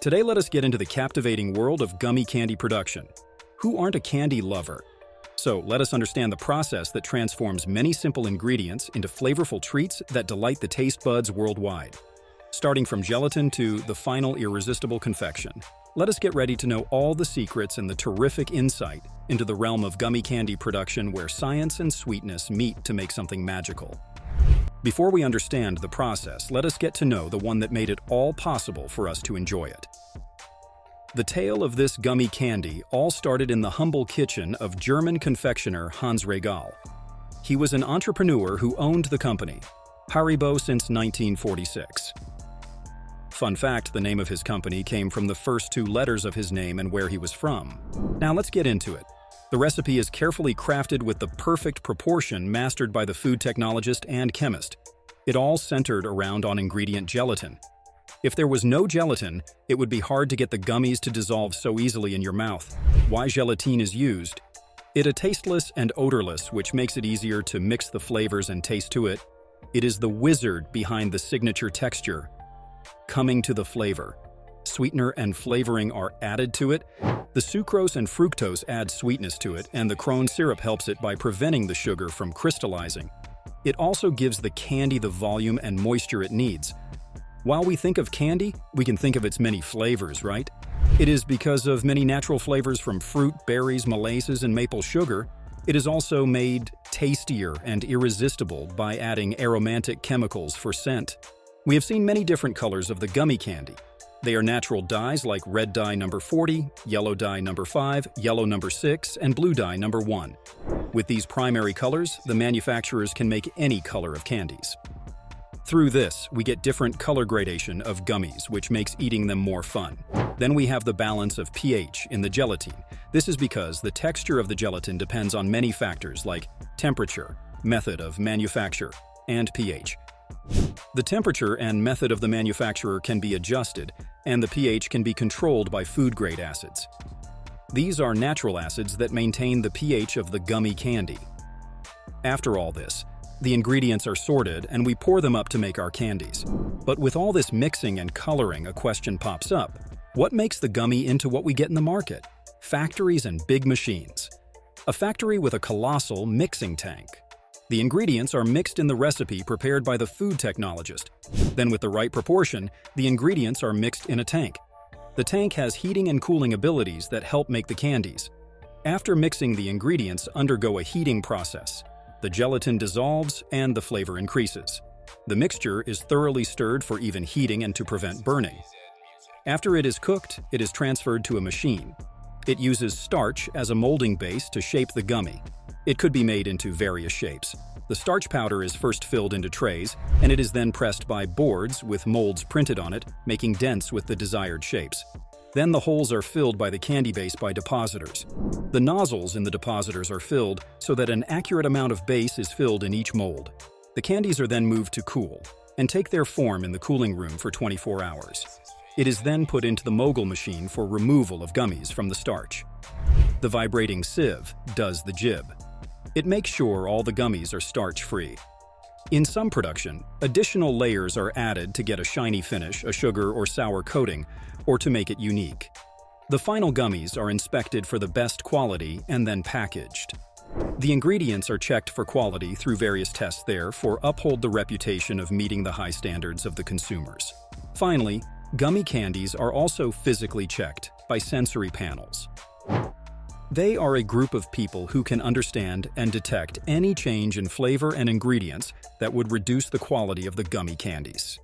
Today, let us get into the captivating world of gummy candy production. Who aren't a candy lover? So, let us understand the process that transforms many simple ingredients into flavorful treats that delight the taste buds worldwide. Starting from gelatin to the final irresistible confection, let us get ready to know all the secrets and the terrific insight into the realm of gummy candy production where science and sweetness meet to make something magical. Before we understand the process, let us get to know the one that made it all possible for us to enjoy it. The tale of this gummy candy all started in the humble kitchen of German confectioner Hans Regal. He was an entrepreneur who owned the company, Haribo, since 1946. Fun fact, the name of his company came from the first two letters of his name and where he was from. Now let's get into it. The recipe is carefully crafted with the perfect proportion mastered by the food technologist and chemist. It all centered around on ingredient gelatin. If there was no gelatin, it would be hard to get the gummies to dissolve so easily in your mouth. Why gelatin is used? It is tasteless and odorless, which makes it easier to mix the flavors and taste to it. It is the wizard behind the signature texture. Coming to the flavor. Sweetener and flavoring are added to it. The sucrose and fructose add sweetness to it, and the Crohn syrup helps it by preventing the sugar from crystallizing. It also gives the candy the volume and moisture it needs. While we think of candy, we can think of its many flavors, right? It is because of many natural flavors from fruit, berries, molasses, and maple sugar. It is also made tastier and irresistible by adding aromatic chemicals for scent. We have seen many different colors of the gummy candy. They are natural dyes like red dye number 40, yellow dye number 5, yellow number 6, and blue dye number 1. With these primary colors, the manufacturers can make any color of candies. Through this, we get different color gradation of gummies, which makes eating them more fun. Then we have the balance of pH in the gelatin. This is because the texture of the gelatin depends on many factors like temperature, method of manufacture, and pH. The temperature and method of the manufacturer can be adjusted, and the pH can be controlled by food-grade acids. These are natural acids that maintain the pH of the gummy candy. After all this, the ingredients are sorted and we pour them up to make our candies. But with all this mixing and coloring, a question pops up. What makes the gummy into what we get in the market? Factories and big machines. A factory with a colossal mixing tank. The ingredients are mixed in the recipe prepared by the food technologist. Then with the right proportion, the ingredients are mixed in a tank. The tank has heating and cooling abilities that help make the candies. After mixing, the ingredients undergo a heating process. The gelatin dissolves and the flavor increases. The mixture is thoroughly stirred for even heating and to prevent burning. After it is cooked, it is transferred to a machine. It uses starch as a molding base to shape the gummy. It could be made into various shapes. The starch powder is first filled into trays, and it is then pressed by boards with molds printed on it, making dents with the desired shapes. Then the holes are filled by the candy base by depositors. The nozzles in the depositors are filled so that an accurate amount of base is filled in each mold. The candies are then moved to cool and take their form in the cooling room for 24 hours. It is then put into the mogul machine for removal of gummies from the starch. The vibrating sieve does the jib. It makes sure all the gummies are starch-free. In some production, additional layers are added to get a shiny finish, a sugar or sour coating, or to make it unique. The final gummies are inspected for the best quality and then packaged. The ingredients are checked for quality through various tests therefore uphold the reputation of meeting the high standards of the consumers. Finally, gummy candies are also physically checked by sensory panels. They are a group of people who can understand and detect any change in flavor and ingredients that would reduce the quality of the gummy candies.